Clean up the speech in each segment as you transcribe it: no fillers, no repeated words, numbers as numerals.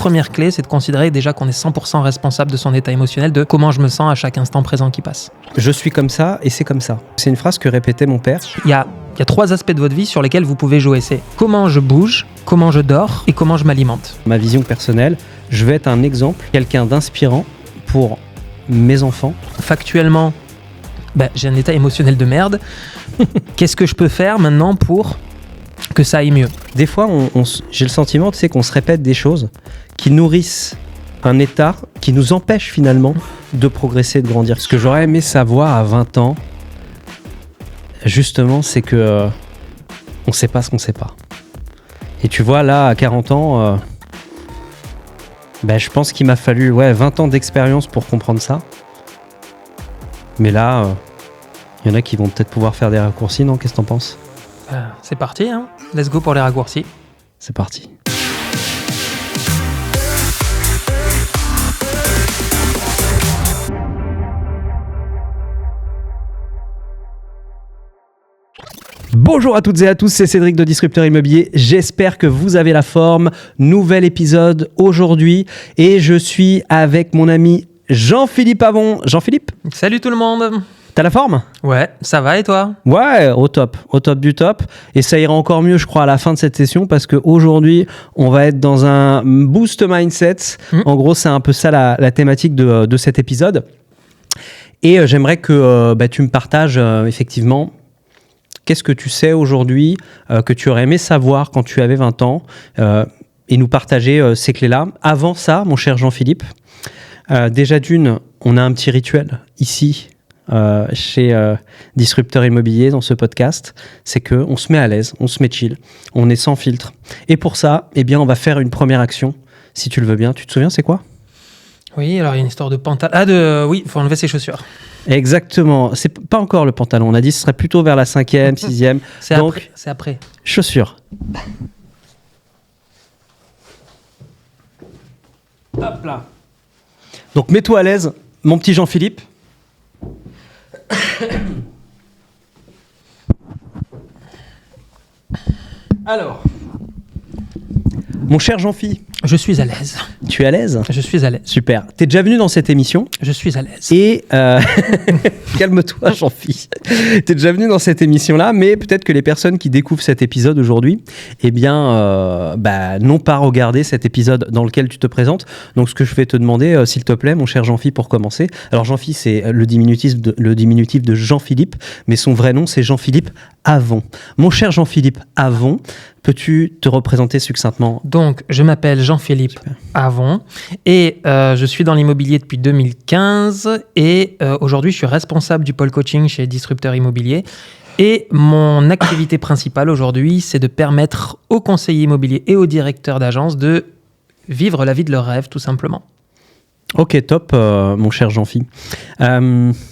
première clé, c'est de considérer déjà qu'on est 100% responsable de son état émotionnel, de comment je me sens à chaque instant présent qui passe. Je suis comme ça et c'est comme ça. C'est une phrase que répétait mon père. Il y a 3 aspects de votre vie sur lesquels vous pouvez jouer. C'est comment je bouge, comment je dors et comment je m'alimente. Ma vision personnelle, je vais être un exemple, quelqu'un d'inspirant pour mes enfants. Factuellement, j'ai un état émotionnel de merde. Qu'est-ce que je peux faire maintenant pour que ça aille mieux ? Des fois, j'ai le sentiment qu'on se répète des choses qui nourrissent un état qui nous empêche finalement de progresser, de grandir. Ce que j'aurais aimé savoir à 20 ans, justement, c'est que on sait pas ce qu'on sait pas. Et tu vois, là, à 40 ans, je pense qu'il m'a fallu 20 ans d'expérience pour comprendre ça. Mais là, il y en a qui vont peut-être pouvoir faire des raccourcis, non ? Qu'est-ce que t'en penses ? C'est parti, hein ? Let's go pour les raccourcis. C'est parti. Bonjour à toutes et à tous, c'est Cédric de Disrupteur Immobilier. J'espère que vous avez la forme. Nouvel épisode aujourd'hui et je suis avec mon ami Jean-Philippe Avon. Jean-Philippe ? Salut tout le monde. T'as la forme ? Ouais, ça va et toi ? Ouais, au top du top. Et ça ira encore mieux, je crois, à la fin de cette session parce qu'aujourd'hui, on va être dans un boost mindset. En gros, c'est un peu ça la thématique de cet épisode. Et j'aimerais que tu me partages effectivement qu'est-ce que tu sais aujourd'hui, que tu aurais aimé savoir quand tu avais 20 ans et nous partager ces clés-là. Avant ça, mon cher Jean-Philippe, déjà d'une, on a un petit rituel ici chez Disrupteur Immobilier dans ce podcast, c'est qu'on se met à l'aise, on se met chill, on est sans filtre. Et pour ça, on va faire une première action, si tu le veux bien. Tu te souviens, c'est quoi ? Oui, alors il y a une histoire de pantalon. Oui, il faut enlever ses chaussures. Exactement. C'est pas encore le pantalon. On a dit que ce serait plutôt vers la 5e, 6e. C'est après. Chaussures. Hop là. Donc mets-toi à l'aise, mon petit Jean-Philippe. Alors, mon cher Jean-Phi. Je suis à l'aise. Tu es à l'aise ? Je suis à l'aise. Super. T'es déjà venu dans cette émission ? Je suis à l'aise. Et calme-toi, Jean-Phi. T'es déjà venu dans cette émission-là, mais peut-être que les personnes qui découvrent cet épisode aujourd'hui, n'ont pas regardé cet épisode dans lequel tu te présentes. Donc, ce que je vais te demander, s'il te plaît, mon cher Jean-Phi, pour commencer. Alors, Jean-Phi, c'est le diminutif de Jean-Philippe, mais son vrai nom, c'est Jean-Philippe Avon. Mon cher Jean-Philippe Avon, peux-tu te représenter succinctement ? Donc, je m'appelle Jean-Philippe Avon et je suis dans l'immobilier depuis 2015 et aujourd'hui, je suis responsable du pôle coaching chez Disrupteur Immobilier. Et mon activité principale aujourd'hui, c'est de permettre aux conseillers immobiliers et aux directeurs d'agence de vivre la vie de leur rêve, tout simplement. Ok, top, mon cher Jean-Phi.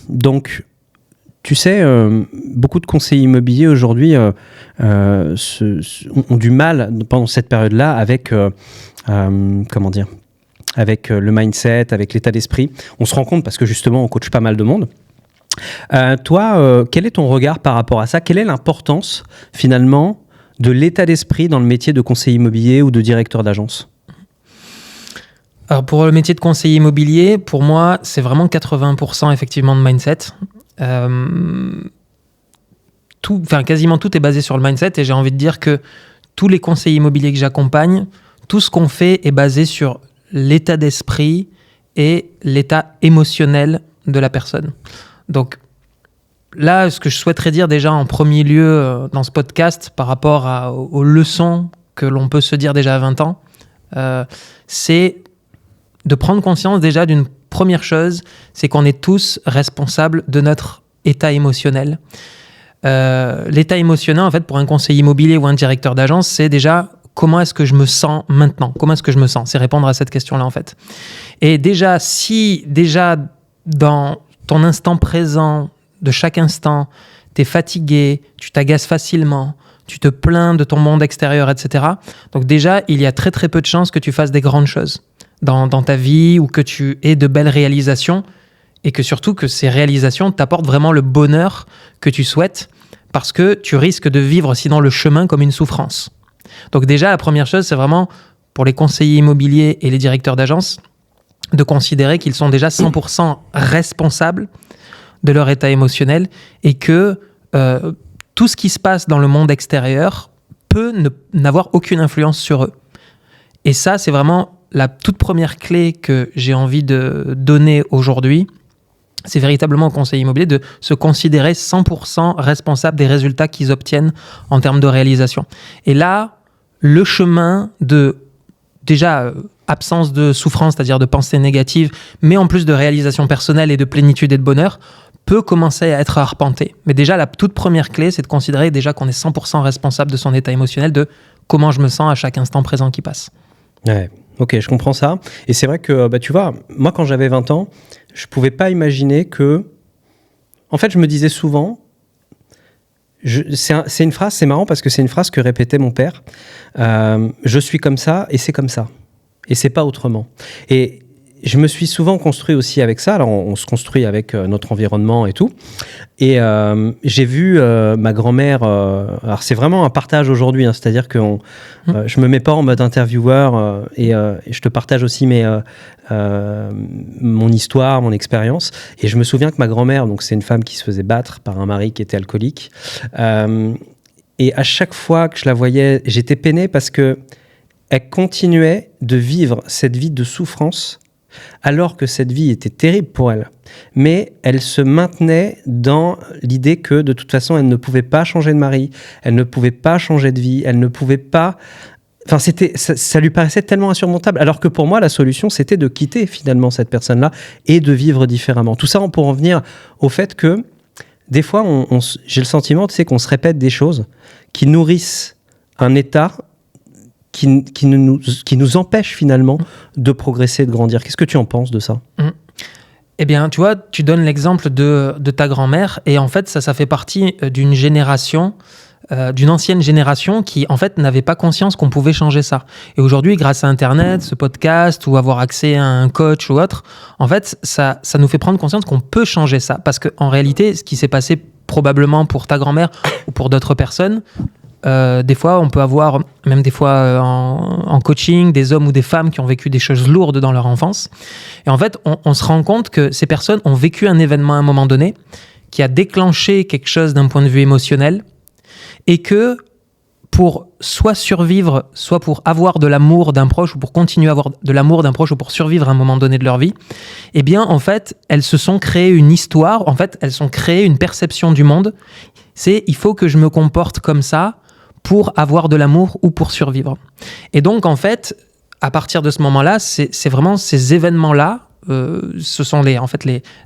Donc, tu sais, beaucoup de conseillers immobiliers aujourd'hui ont du mal pendant cette période-là avec, avec le mindset, avec l'état d'esprit. On se rend compte parce que justement, on coach pas mal de monde. Toi, quel est ton regard par rapport à ça ? Quelle est l'importance finalement de l'état d'esprit dans le métier de conseiller immobilier ou de directeur d'agence ? Alors pour le métier de conseiller immobilier, pour moi, c'est vraiment 80% effectivement de mindset. Quasiment tout est basé sur le mindset et j'ai envie de dire que tous les conseillers immobiliers que j'accompagne, tout ce qu'on fait est basé sur l'état d'esprit et l'état émotionnel de la personne. Donc là, ce que je souhaiterais dire déjà en premier lieu dans ce podcast par rapport aux leçons que l'on peut se dire déjà à 20 ans, c'est de prendre conscience déjà d'une première chose, c'est qu'on est tous responsables de notre état émotionnel. L'état émotionnel, en fait, pour un conseiller immobilier ou un directeur d'agence, c'est déjà comment est-ce que je me sens maintenant ? Comment est-ce que je me sens ? C'est répondre à cette question-là, en fait. Et déjà, si déjà dans ton instant présent, de chaque instant, t'es fatigué, tu t'agaces facilement, tu te plains de ton monde extérieur, etc. Donc déjà, il y a très très peu de chances que tu fasses des grandes choses dans ta vie ou que tu aies de belles réalisations et que surtout que ces réalisations t'apportent vraiment le bonheur que tu souhaites parce que tu risques de vivre sinon le chemin comme une souffrance. Donc déjà, la première chose, c'est vraiment pour les conseillers immobiliers et les directeurs d'agence de considérer qu'ils sont déjà 100% responsables de leur état émotionnel et que tout ce qui se passe dans le monde extérieur peut n'avoir aucune influence sur eux. Et ça, c'est vraiment la toute première clé que j'ai envie de donner aujourd'hui. C'est véritablement au conseiller immobilier de se considérer 100% responsable des résultats qu'ils obtiennent en termes de réalisation. Et là, le chemin de, déjà, absence de souffrance, c'est-à-dire de pensée négative, mais en plus de réalisation personnelle et de plénitude et de bonheur, peut commencer à être arpenté. Mais déjà, la toute première clé, c'est de considérer déjà qu'on est 100% responsable de son état émotionnel, de comment je me sens à chaque instant présent qui passe. Ouais, ok, je comprends ça. Et c'est vrai que, tu vois, moi, quand j'avais 20 ans, je pouvais pas imaginer que... En fait, je me disais souvent... C'est une phrase, c'est marrant parce que c'est une phrase que répétait mon père. Je suis comme ça et c'est comme ça. Et c'est pas autrement. Et je me suis souvent construit aussi avec ça. Alors, on se construit avec notre environnement et tout. Et j'ai vu ma grand-mère... alors, c'est vraiment un partage aujourd'hui. C'est-à-dire que je me mets pas en mode intervieweur et je te partage aussi mon histoire, mon expérience. Et je me souviens que ma grand-mère, donc c'est une femme qui se faisait battre par un mari qui était alcoolique. Et à chaque fois que je la voyais, j'étais peiné parce que elle continuait de vivre cette vie de souffrance alors que cette vie était terrible pour elle. Mais elle se maintenait dans l'idée que, de toute façon, elle ne pouvait pas changer de mari, elle ne pouvait pas changer de vie, elle ne pouvait pas... Enfin, ça lui paraissait tellement insurmontable, alors que pour moi, la solution, c'était de quitter finalement cette personne-là et de vivre différemment. Tout ça, pour en venir au fait que, des fois, j'ai le sentiment, tu sais, qu'on se répète des choses qui nourrissent un état qui nous empêche finalement de progresser, de grandir. Qu'est-ce que tu en penses de ça ? Eh bien, tu vois, tu donnes l'exemple de ta grand-mère, et en fait, ça fait partie d'une génération, d'une ancienne génération qui, en fait, n'avait pas conscience qu'on pouvait changer ça. Et aujourd'hui, grâce à Internet, ce podcast, ou avoir accès à un coach ou autre, en fait, ça nous fait prendre conscience qu'on peut changer ça. Parce qu'en réalité, ce qui s'est passé probablement pour ta grand-mère ou pour d'autres personnes, des fois, on peut avoir, même des fois en coaching, des hommes ou des femmes qui ont vécu des choses lourdes dans leur enfance. Et en fait, on se rend compte que ces personnes ont vécu un événement à un moment donné qui a déclenché quelque chose d'un point de vue émotionnel, et que pour soit survivre, soit pour avoir de l'amour d'un proche, ou pour continuer à avoir de l'amour d'un proche, ou pour survivre à un moment donné de leur vie, eh bien, en fait, elles se sont créées une histoire, en fait, elles ont créé une perception du monde. C'est, il faut que je me comporte comme ça pour avoir de l'amour ou pour survivre. Et donc, en fait, à partir de ce moment-là, c'est vraiment ces événements-là,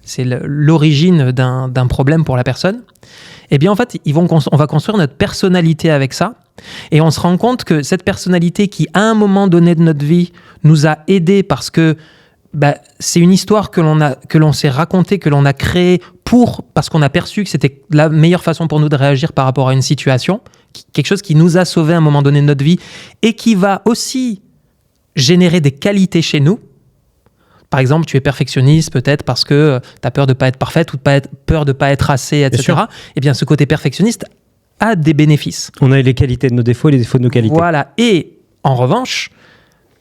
c'est l'origine d'un problème pour la personne. Eh bien, en fait, on va construire notre personnalité avec ça. Et on se rend compte que cette personnalité qui, à un moment donné de notre vie, nous a aidés parce que c'est une histoire que l'on s'est racontée, que l'on a créée parce qu'on a perçu que c'était la meilleure façon pour nous de réagir par rapport à une situation, quelque chose qui nous a sauvés à un moment donné de notre vie et qui va aussi générer des qualités chez nous. Par exemple, tu es perfectionniste peut-être parce que tu as peur de ne pas être parfaite ou peur de ne pas être assez, etc. Eh bien, ce côté perfectionniste a des bénéfices. On a les qualités de nos défauts et les défauts de nos qualités. Voilà. Et en revanche,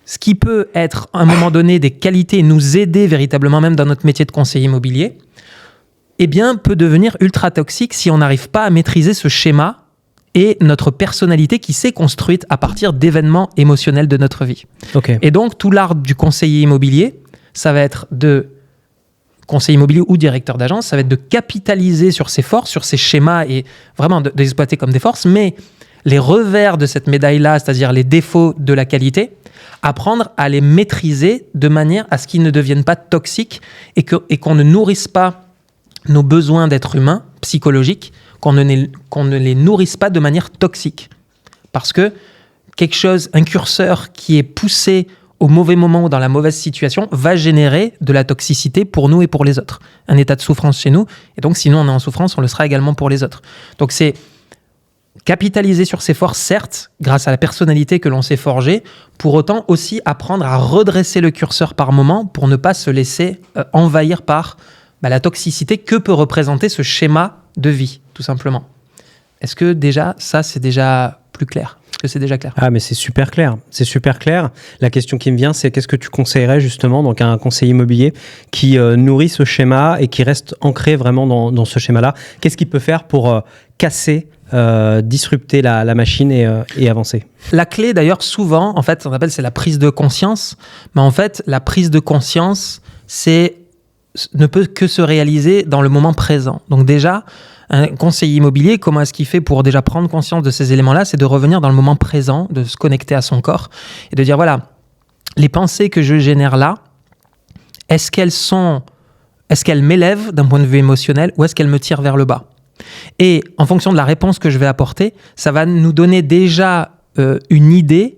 ce qui peut être à un moment donné des qualités, nous aider véritablement même dans notre métier de conseiller immobilier, eh bien, peut devenir ultra toxique si on n'arrive pas à maîtriser ce schéma et notre personnalité qui s'est construite à partir d'événements émotionnels de notre vie. Okay. Et donc, tout l'art du conseiller immobilier, ça va être de conseiller immobilier ou directeur d'agence, ça va être de capitaliser sur ses forces, sur ses schémas et vraiment de les exploiter comme des forces, mais les revers de cette médaille-là, c'est-à-dire les défauts de la qualité, apprendre à les maîtriser de manière à ce qu'ils ne deviennent pas toxiques et qu'on ne nourrisse pas nos besoins d'être humain, psychologiques, qu'on ne les nourrisse pas de manière toxique. Parce que un curseur qui est poussé au mauvais moment ou dans la mauvaise situation va générer de la toxicité pour nous et pour les autres. Un état de souffrance chez nous, et donc si nous on est en souffrance, on le sera également pour les autres. Donc c'est capitaliser sur ses forces, certes, grâce à la personnalité que l'on s'est forgée, pour autant aussi apprendre à redresser le curseur par moment pour ne pas se laisser envahir par la toxicité que peut représenter ce schéma de vie, tout simplement. Est-ce que déjà, ça, c'est déjà plus clair ? que c'est déjà clair. Ah, mais c'est super clair. C'est super clair. La question qui me vient, c'est qu'est-ce que tu conseillerais justement donc à un conseiller immobilier qui nourrit ce schéma et qui reste ancré vraiment dans ce schéma-là? Qu'est-ce qu'il peut faire pour casser, disrupter la machine et avancer? La clé, d'ailleurs, souvent, en fait, on appelle c'est la prise de conscience. Mais en fait, la prise de conscience, ne peut que se réaliser dans le moment présent. Donc déjà, un conseiller immobilier, comment est-ce qu'il fait pour déjà prendre conscience de ces éléments-là? C'est de revenir dans le moment présent, de se connecter à son corps et de dire, voilà, les pensées que je génère là, est-ce qu'elles m'élèvent d'un point de vue émotionnel ou est-ce qu'elles me tirent vers le bas? Et en fonction de la réponse que je vais apporter, ça va nous donner déjà une idée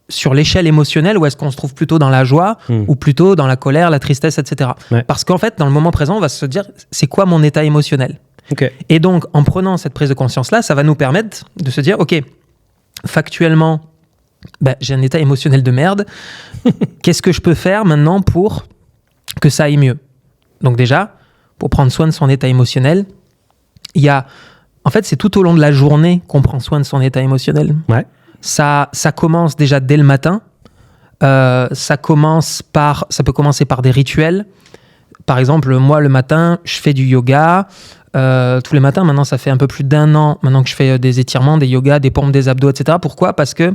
sur l'échelle émotionnelle, où est-ce qu'on se trouve plutôt dans la joie ou plutôt dans la colère, la tristesse, etc. Ouais. Parce qu'en fait, dans le moment présent, on va se dire, c'est quoi mon état émotionnel? Okay. Et donc, en prenant cette prise de conscience-là, ça va nous permettre de se dire, OK, factuellement, j'ai un état émotionnel de merde. Qu'est-ce que je peux faire maintenant pour que ça aille mieux? Donc déjà, pour prendre soin de son état émotionnel, en fait, c'est tout au long de la journée qu'on prend soin de son état émotionnel. Ouais. Ça commence déjà dès le matin. Ça peut commencer par des rituels. Par exemple, moi, le matin, je fais du yoga. Tous les matins, maintenant, ça fait un peu plus d'1 an maintenant que je fais des étirements, des yogas, des pompes, des abdos, etc. Pourquoi? Parce que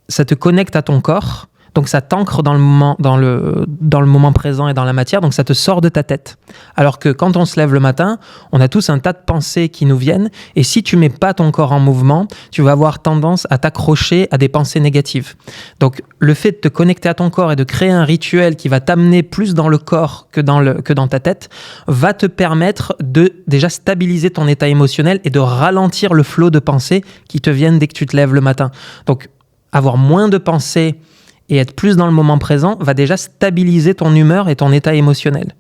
ça te connecte à ton corps. Donc, ça t'ancre dans le moment présent et dans la matière. Donc, ça te sort de ta tête. Alors que quand on se lève le matin, on a tous un tas de pensées qui nous viennent. Et si tu mets pas ton corps en mouvement, tu vas avoir tendance à t'accrocher à des pensées négatives. Donc, le fait de te connecter à ton corps et de créer un rituel qui va t'amener plus dans le corps que dans ta tête va te permettre de déjà stabiliser ton état émotionnel et de ralentir le flot de pensées qui te viennent dès que tu te lèves le matin. Donc, avoir moins de pensées et être plus dans le moment présent va déjà stabiliser ton humeur et ton état émotionnel.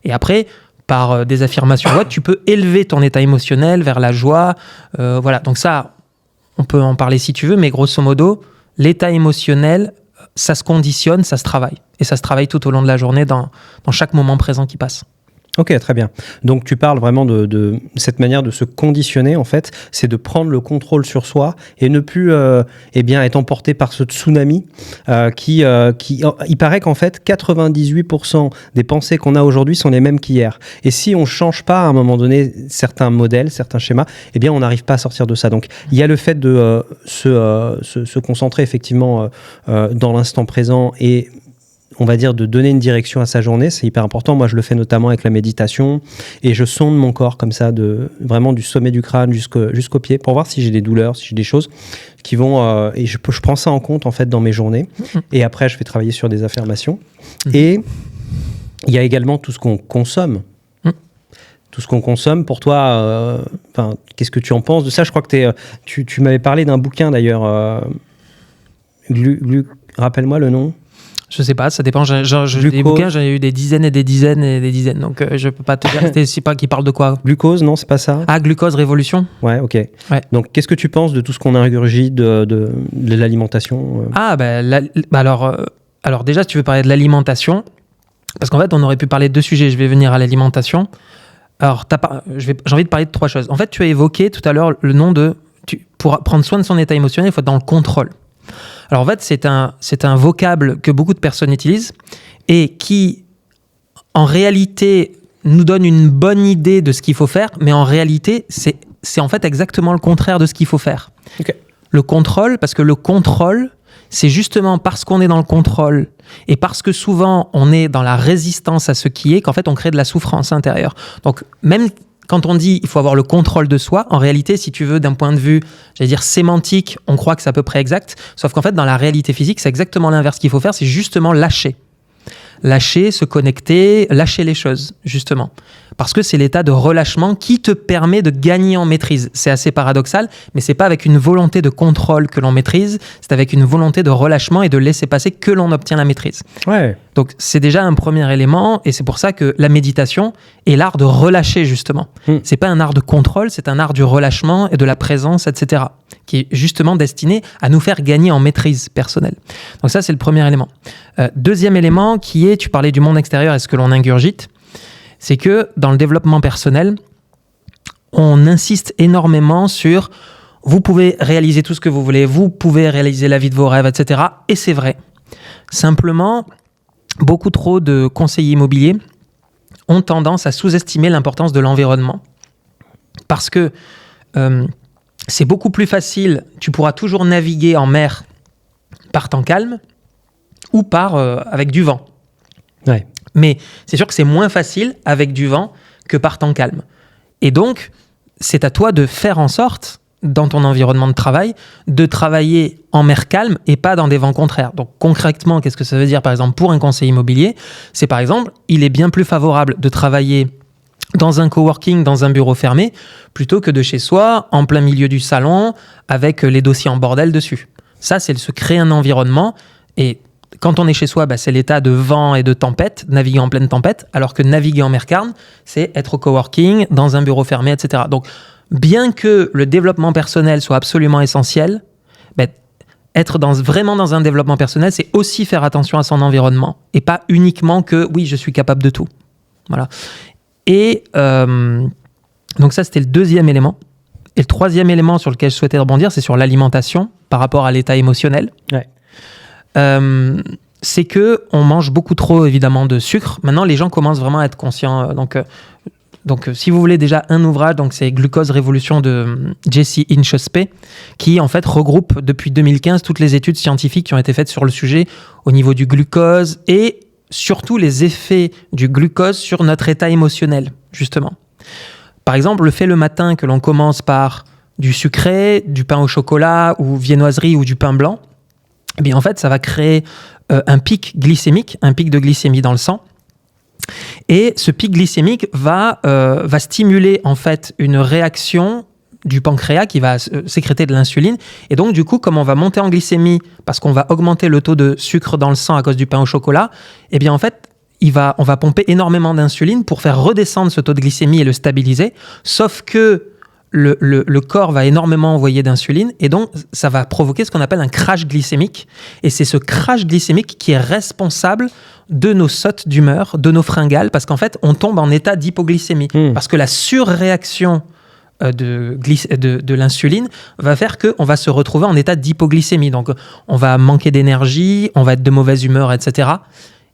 Et après, par des affirmations, tu peux élever ton état émotionnel vers la joie. Voilà. Donc ça, on peut en parler si tu veux, mais grosso modo, l'état émotionnel, ça se conditionne, ça se travaille. Et ça se travaille tout au long de la journée dans chaque moment présent qui passe. Ok, très bien. Donc tu parles vraiment de cette manière de se conditionner, en fait, c'est de prendre le contrôle sur soi et ne plus être emporté par ce tsunami qui il paraît qu'en fait 98% des pensées qu'on a aujourd'hui sont les mêmes qu'hier. Et si on change pas à un moment donné certains modèles, certains schémas, on n'arrive pas à sortir de ça. Donc il y a le fait de se concentrer effectivement dans l'instant présent et on va dire de donner une direction à sa journée, c'est hyper important. Moi, je le fais notamment avec la méditation et je sonde mon corps comme ça, vraiment du sommet du crâne jusqu'au pied pour voir si j'ai des douleurs, si j'ai des choses qui vont... et je prends ça en compte en fait dans mes journées. Et après, je vais travailler sur des affirmations. Et il y a également tout ce qu'on consomme. Tout ce qu'on consomme, pour toi, qu'est-ce que tu en penses de ça? Je crois que tu m'avais parlé d'un bouquin d'ailleurs. Rappelle-moi le nom. Je sais pas, ça dépend. Des bouquins, j'en ai eu des dizaines et des dizaines et des dizaines. Donc, je peux pas te dire. C'est pas qui parle de quoi? Glucose, non, c'est pas ça? Ah, Glucose Révolution. Ouais, ok. Ouais. Donc, qu'est-ce que tu penses de tout ce qu'on ingurgite de l'alimentation? Ah, alors déjà, si tu veux parler de l'alimentation, parce qu'en fait, on aurait pu parler de 2 sujets. Je vais venir à l'alimentation. Alors, j'ai envie de parler de 3 choses. En fait, tu as évoqué tout à l'heure le nom de... Pour prendre soin de son état émotionnel, il faut être dans le contrôle. Alors en fait, c'est un vocable que beaucoup de personnes utilisent et qui, en réalité, nous donne une bonne idée de ce qu'il faut faire, mais en réalité, c'est en fait exactement le contraire de ce qu'il faut faire. Okay. Le contrôle, parce que le contrôle, c'est justement parce qu'on est dans le contrôle et parce que souvent on est dans la résistance à ce qui est, qu'en fait on crée de la souffrance intérieure. Donc même quand on dit il faut avoir le contrôle de soi, en réalité, si tu veux, d'un point de vue, j'allais dire sémantique, on croit que c'est à peu près exact, sauf qu'en fait, dans la réalité physique, c'est exactement l'inverse qu'il faut faire, c'est justement lâcher. Lâcher, se connecter, lâcher les choses, justement. Parce que c'est l'état de relâchement qui te permet de gagner en maîtrise. C'est assez paradoxal, mais c'est pas avec une volonté de contrôle que l'on maîtrise, c'est avec une volonté de relâchement et de laisser passer que l'on obtient la maîtrise. Ouais. Donc c'est déjà un premier élément, et c'est pour ça que la méditation est l'art de relâcher, justement. C'est pas un art de contrôle, c'est un art du relâchement et de la présence, etc., qui est justement destiné à nous faire gagner en maîtrise personnelle. Donc ça, c'est le premier élément. Deuxième élément qui est, tu parlais du monde extérieur et ce que l'on ingurgite, c'est que dans le développement personnel, on insiste énormément sur vous pouvez réaliser tout ce que vous voulez, vous pouvez réaliser la vie de vos rêves, etc. Et c'est vrai. Simplement, beaucoup trop de conseillers immobiliers ont tendance à sous-estimer l'importance de l'environnement. Parce que c'est beaucoup plus facile, tu pourras toujours naviguer en mer par temps calme ou avec du vent. Ouais. Mais c'est sûr que c'est moins facile avec du vent que par temps calme. Et donc, c'est à toi de faire en sorte, dans ton environnement de travail, de travailler en mer calme et pas dans des vents contraires. Donc concrètement, qu'est-ce que ça veut dire, par exemple, pour un conseiller immobilier ? C'est par exemple, il est bien plus favorable de travailler dans un coworking, dans un bureau fermé, plutôt que de chez soi, en plein milieu du salon, avec les dossiers en bordel dessus. Ça, c'est se créer un environnement. Et quand on est chez soi, c'est l'état de vent et de tempête, naviguer en pleine tempête, alors que naviguer en mer calme, c'est être au coworking, dans un bureau fermé, etc. Donc, bien que le développement personnel soit absolument essentiel, être vraiment dans un développement personnel, c'est aussi faire attention à son environnement et pas uniquement que oui, je suis capable de tout. Voilà. Et donc ça, c'était le deuxième élément. Et le troisième élément sur lequel je souhaitais rebondir, c'est sur l'alimentation par rapport à l'état émotionnel. Ouais. C'est que on mange beaucoup trop évidemment de sucre. Maintenant, les gens commencent vraiment à être conscients. Donc, si vous voulez déjà un ouvrage, donc c'est Glucose Révolution de Jesse Inchauspé, qui en fait regroupe depuis 2015 toutes les études scientifiques qui ont été faites sur le sujet au niveau du glucose et surtout les effets du glucose sur notre état émotionnel, justement. Par exemple, le fait le matin que l'on commence par du sucré, du pain au chocolat ou viennoiserie ou du pain blanc, eh bien en fait, ça va créer un pic glycémique, un pic de glycémie dans le sang. Et ce pic glycémique va stimuler en fait une réaction du pancréas qui va sécréter de l'insuline. Et donc, du coup, comme on va monter en glycémie parce qu'on va augmenter le taux de sucre dans le sang à cause du pain au chocolat, eh bien, en fait, on va pomper énormément d'insuline pour faire redescendre ce taux de glycémie et le stabiliser. Sauf que le corps va énormément envoyer d'insuline et donc, ça va provoquer ce qu'on appelle un crash glycémique. Et c'est ce crash glycémique qui est responsable de nos sautes d'humeur, de nos fringales, parce qu'en fait, on tombe en état d'hypoglycémie. Parce que la surréaction de l'insuline va faire qu'on va se retrouver en état d'hypoglycémie. Donc, on va manquer d'énergie, on va être de mauvaise humeur, etc.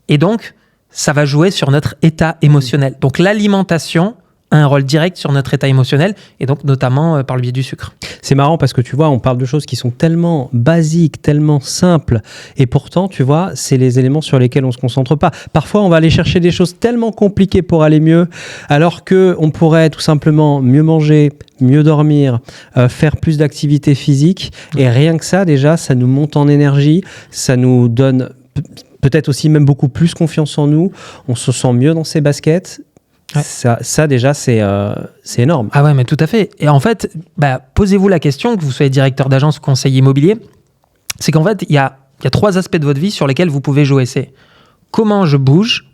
Et donc, ça va jouer sur notre état émotionnel. Donc, l'alimentation a un rôle direct sur notre état émotionnel, et donc notamment par le biais du sucre. C'est marrant parce que tu vois, on parle de choses qui sont tellement basiques, tellement simples, et pourtant, tu vois, c'est les éléments sur lesquels on ne se concentre pas. Parfois, on va aller chercher des choses tellement compliquées pour aller mieux, alors qu'on pourrait tout simplement mieux manger, mieux dormir, faire plus d'activité physique, et rien que ça, déjà, ça nous monte en énergie, ça nous donne peut-être aussi même beaucoup plus confiance en nous, on se sent mieux dans ses baskets. Ouais. Ça déjà, c'est énorme. Ah ouais, mais tout à fait. Et en fait, posez-vous la question, que vous soyez directeur d'agence ou conseiller immobilier, c'est qu'en fait, il y a 3 aspects de votre vie sur lesquels vous pouvez jouer. C'est comment je bouge,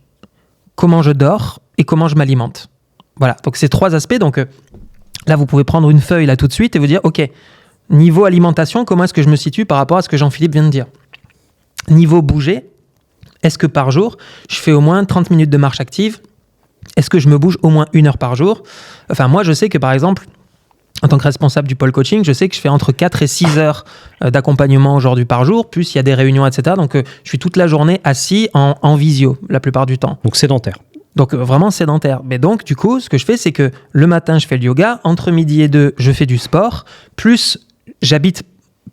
comment je dors et comment je m'alimente. Voilà, donc ces 3 aspects. Donc là, vous pouvez prendre une feuille là tout de suite et vous dire, OK, niveau alimentation, comment est-ce que je me situe par rapport à ce que Jean-Philippe vient de dire ? Niveau bouger, est-ce que par jour, je fais au moins 30 minutes de marche active ? Est-ce que je me bouge au moins 1 heure par jour ? Enfin, moi, je sais que, par exemple, en tant que responsable du pôle coaching, je sais que je fais entre 4 et 6 heures d'accompagnement aujourd'hui par jour, plus il y a des réunions, etc. Donc, je suis toute la journée assis en visio, la plupart du temps. Donc, sédentaire. Donc, vraiment sédentaire. Mais donc, du coup, ce que je fais, c'est que le matin, je fais le yoga. Entre midi et 2, je fais du sport. Plus, j'habite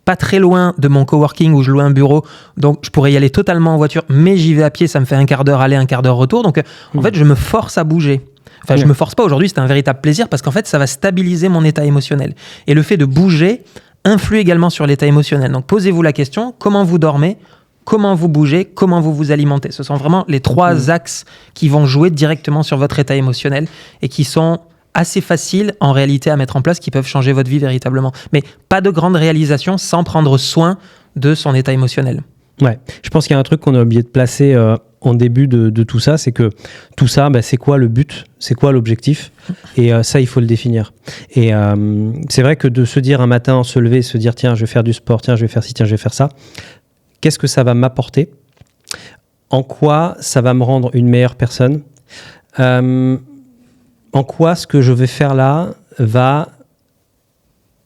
pas très loin de mon coworking où je loue un bureau, donc je pourrais y aller totalement en voiture, mais j'y vais à pied, ça me fait 1 quart d'heure aller, 1 quart d'heure retour. Donc en fait, je me force à bouger. Enfin, je me force pas aujourd'hui, c'est un véritable plaisir parce qu'en fait, ça va stabiliser mon état émotionnel. Et le fait de bouger influe également sur l'état émotionnel. Donc posez-vous la question, comment vous dormez ? Comment vous bougez, comment vous vous alimentez ? Ce sont vraiment les 3 axes qui vont jouer directement sur votre état émotionnel et qui sont assez faciles en réalité à mettre en place, qui peuvent changer votre vie véritablement. Mais pas de grande réalisation sans prendre soin de son état émotionnel. Ouais, je pense qu'il y a un truc qu'on a oublié de placer en début de tout ça, c'est que tout ça, c'est quoi le but ? C'est quoi l'objectif ? Et ça, il faut le définir. Et c'est vrai que de se dire un matin, se lever, se dire tiens, je vais faire du sport, tiens, je vais faire ci, tiens, je vais faire ça, qu'est-ce que ça va m'apporter ? En quoi ça va me rendre une meilleure personne ? En quoi ce que je vais faire là va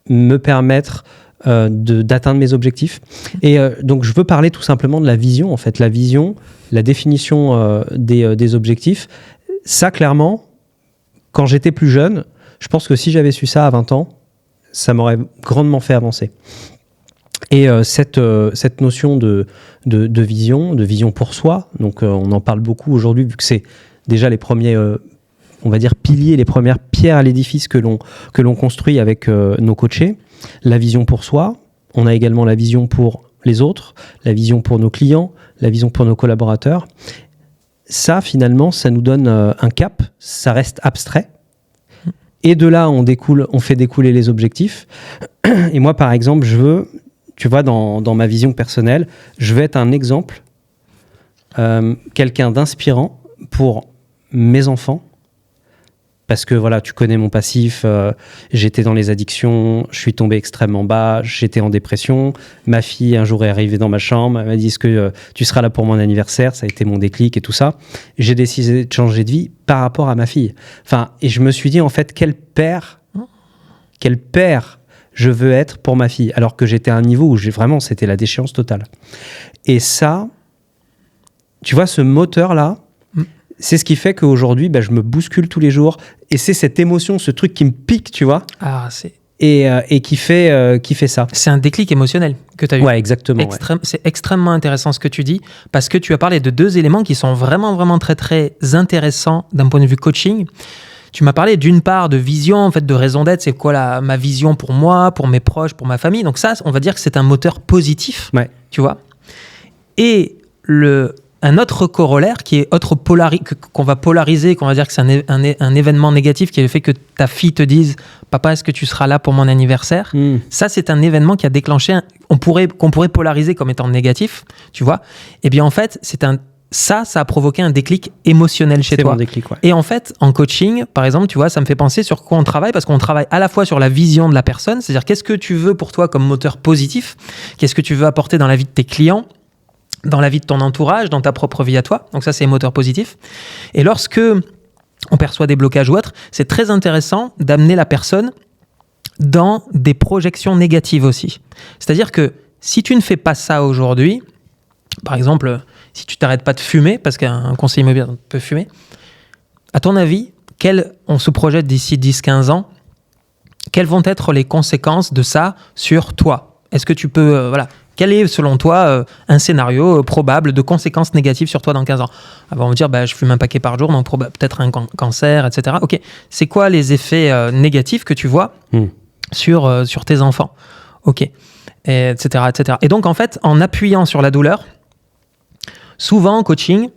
me permettre d'atteindre mes objectifs. Et donc, je veux parler tout simplement de la vision, en fait. La vision, la définition des objectifs. Ça, clairement, quand j'étais plus jeune, je pense que si j'avais su ça à 20 ans, ça m'aurait grandement fait avancer. Et cette notion de vision pour soi, donc on en parle beaucoup aujourd'hui, vu que c'est déjà les premiers, on va dire, piliers, les premières pierres à l'édifice que l'on construit avec nos coachés. La vision pour soi, on a également la vision pour les autres, la vision pour nos clients, la vision pour nos collaborateurs. Ça, finalement, ça nous donne un cap, ça reste abstrait. Et de là, on fait découler les objectifs. Et moi, par exemple, je veux, tu vois, dans ma vision personnelle, je veux être un exemple, quelqu'un d'inspirant pour mes enfants. Parce que voilà, tu connais mon passif, j'étais dans les addictions, je suis tombé extrêmement bas, j'étais en dépression. Ma fille, un jour, est arrivée dans ma chambre, elle m'a dit « Est-ce que tu seras là pour mon anniversaire ?» Ça a été mon déclic et tout ça. J'ai décidé de changer de vie par rapport à ma fille. Enfin, et je me suis dit, en fait, quel père je veux être pour ma fille. Alors que j'étais à un niveau où vraiment, c'était la déchéance totale. Et ça, tu vois, ce moteur-là, c'est ce qui fait qu'aujourd'hui, je me bouscule tous les jours. Et c'est cette émotion, ce truc qui me pique, tu vois. Et qui fait ça. C'est un déclic émotionnel que tu as eu. Ouais, exactement. C'est extrêmement intéressant ce que tu dis, parce que tu as parlé de deux éléments qui sont vraiment, vraiment très, très intéressants d'un point de vue coaching. Tu m'as parlé d'une part de vision, en fait, de raison d'être. C'est quoi ma vision pour moi, pour mes proches, pour ma famille. Donc ça, on va dire que c'est un moteur positif, tu vois. Et un autre corollaire qui est qu'on va polariser, qu'on va dire que c'est un événement négatif, qui est le fait que ta fille te dise « Papa, est-ce que tu seras là pour mon anniversaire ?» Ça, c'est un événement qui a déclenché, qu'on pourrait polariser comme étant négatif, tu vois. Et bien, en fait, ça a provoqué un déclic émotionnel chez toi. C'est mon déclic, ouais. Et en fait, en coaching, par exemple, tu vois, ça me fait penser sur quoi on travaille, parce qu'on travaille à la fois sur la vision de la personne, c'est-à-dire qu'est-ce que tu veux pour toi comme moteur positif, qu'est-ce que tu veux apporter dans la vie de tes clients, dans la vie de ton entourage, dans ta propre vie à toi. Donc ça, c'est moteur positif. Et lorsque on perçoit des blocages ou autres, c'est très intéressant d'amener la personne dans des projections négatives aussi. C'est-à-dire que si tu ne fais pas ça aujourd'hui, par exemple, si tu t'arrêtes pas de fumer, parce qu'un conseiller immobilier peut fumer, à ton avis, on se projette d'ici 10-15 ans, quelles vont être les conséquences de ça sur toi ? Est-ce que tu peux... Quel est, selon toi, un scénario probable de conséquences négatives sur toi dans 15 ans ? On va me dire, je fume un paquet par jour, donc peut-être un cancer, etc. Ok, c'est quoi les effets négatifs que tu vois sur tes enfants ? Ok, etc., etc. Et donc, en fait, en appuyant sur la douleur, souvent en coaching,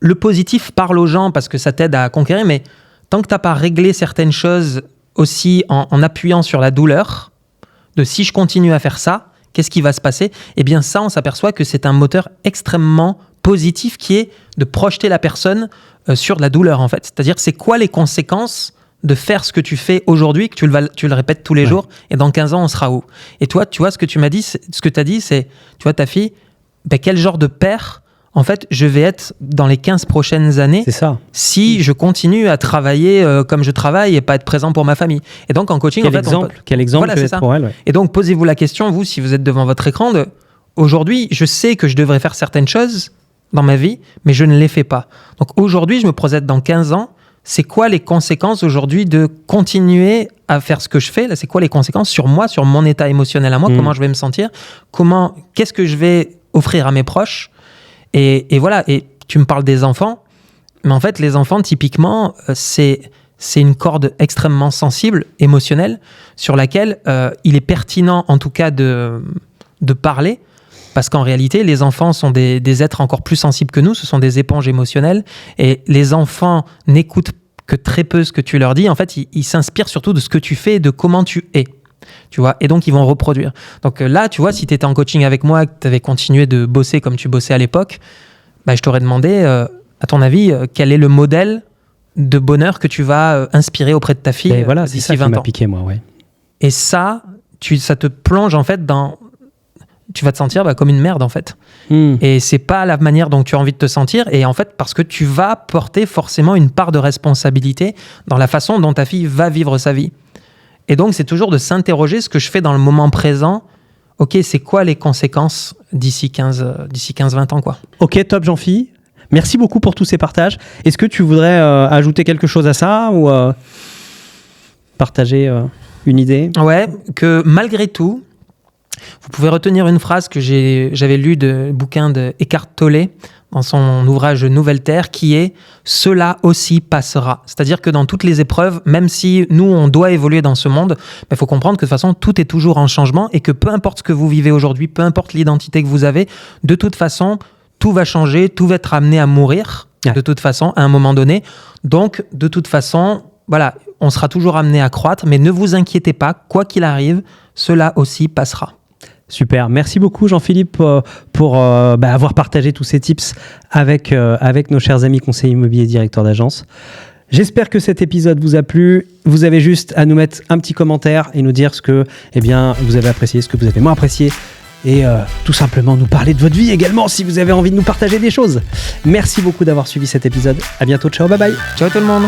le positif parle aux gens parce que ça t'aide à conquérir, mais tant que tu n'as pas réglé certaines choses aussi en appuyant sur la douleur, de si je continue à faire ça, qu'est-ce qui va se passer ? Eh bien ça, on s'aperçoit que c'est un moteur extrêmement positif qui est de projeter la personne sur de la douleur, en fait. C'est-à-dire, c'est quoi les conséquences de faire ce que tu fais aujourd'hui, que tu le répètes tous les jours, et dans 15 ans, on sera où ? Et toi, tu vois, ce que tu m'as dit, ce que tu as dit, c'est, tu vois, ta fille, quel genre de père, en fait, je vais être dans les 15 prochaines années, c'est ça. Si je continue à travailler comme je travaille et pas être présent pour ma famille. Et donc, en coaching, quel exemple c'est ça. Pour elle, Et donc, posez-vous la question, vous, si vous êtes devant votre écran, aujourd'hui, je sais que je devrais faire certaines choses dans ma vie, mais je ne les fais pas. Donc, aujourd'hui, je me projette dans 15 ans. C'est quoi les conséquences aujourd'hui de continuer à faire ce que je fais ? Là, c'est quoi les conséquences sur moi, sur mon état émotionnel à moi ? Comment je vais me sentir ? Qu'est-ce que je vais offrir à mes proches ? Et voilà, et tu me parles des enfants, mais en fait, les enfants, typiquement, c'est une corde extrêmement sensible, émotionnelle, sur laquelle il est pertinent, en tout cas, de parler, parce qu'en réalité, les enfants sont des êtres encore plus sensibles que nous, ce sont des éponges émotionnelles, et les enfants n'écoutent que très peu ce que tu leur dis. En fait, ils s'inspirent surtout de ce que tu fais et de comment tu es. Tu vois, et donc ils vont reproduire. Donc là, tu vois, si tu étais en coaching avec moi, que tu avais continué de bosser comme tu bossais à l'époque, je t'aurais demandé, à ton avis, quel est le modèle de bonheur que tu vas inspirer auprès de ta fille d'ici 20 ans. Voilà, c'est ça qui m'a piqué, moi, ouais. Et ça te plonge en fait dans... Tu vas te sentir comme une merde en fait. Et c'est pas la manière dont tu as envie de te sentir. Et en fait, parce que tu vas porter forcément une part de responsabilité dans la façon dont ta fille va vivre sa vie. Et donc, c'est toujours de s'interroger ce que je fais dans le moment présent. Ok, c'est quoi les conséquences d'ici 15-20 ans, quoi. Ok, top Jean-Phi. Merci beaucoup pour tous ces partages. Est-ce que tu voudrais ajouter quelque chose à ça ou partager une idée? Ouais, que malgré tout, vous pouvez retenir une phrase que j'avais lue du bouquin de Eckhart Tolle dans son ouvrage Nouvelle Terre, qui est « Cela aussi passera ». C'est-à-dire que dans toutes les épreuves, même si nous, on doit évoluer dans ce monde, il faut comprendre que de toute façon, tout est toujours en changement et que peu importe ce que vous vivez aujourd'hui, peu importe l'identité que vous avez, de toute façon, tout va changer, tout va être amené à mourir, de toute façon, à un moment donné. Donc, de toute façon, voilà, on sera toujours amené à croître, mais ne vous inquiétez pas, quoi qu'il arrive, cela aussi passera. Super, merci beaucoup Jean-Philippe pour avoir partagé tous ces tips avec nos chers amis conseillers immobiliers et directeurs d'agence. J'espère que cet épisode vous a plu. Vous avez juste à nous mettre un petit commentaire et nous dire ce que vous avez apprécié, ce que vous avez moins apprécié. Et tout simplement nous parler de votre vie également si vous avez envie de nous partager des choses. Merci beaucoup d'avoir suivi cet épisode. À bientôt, ciao, bye bye. Ciao tout le monde.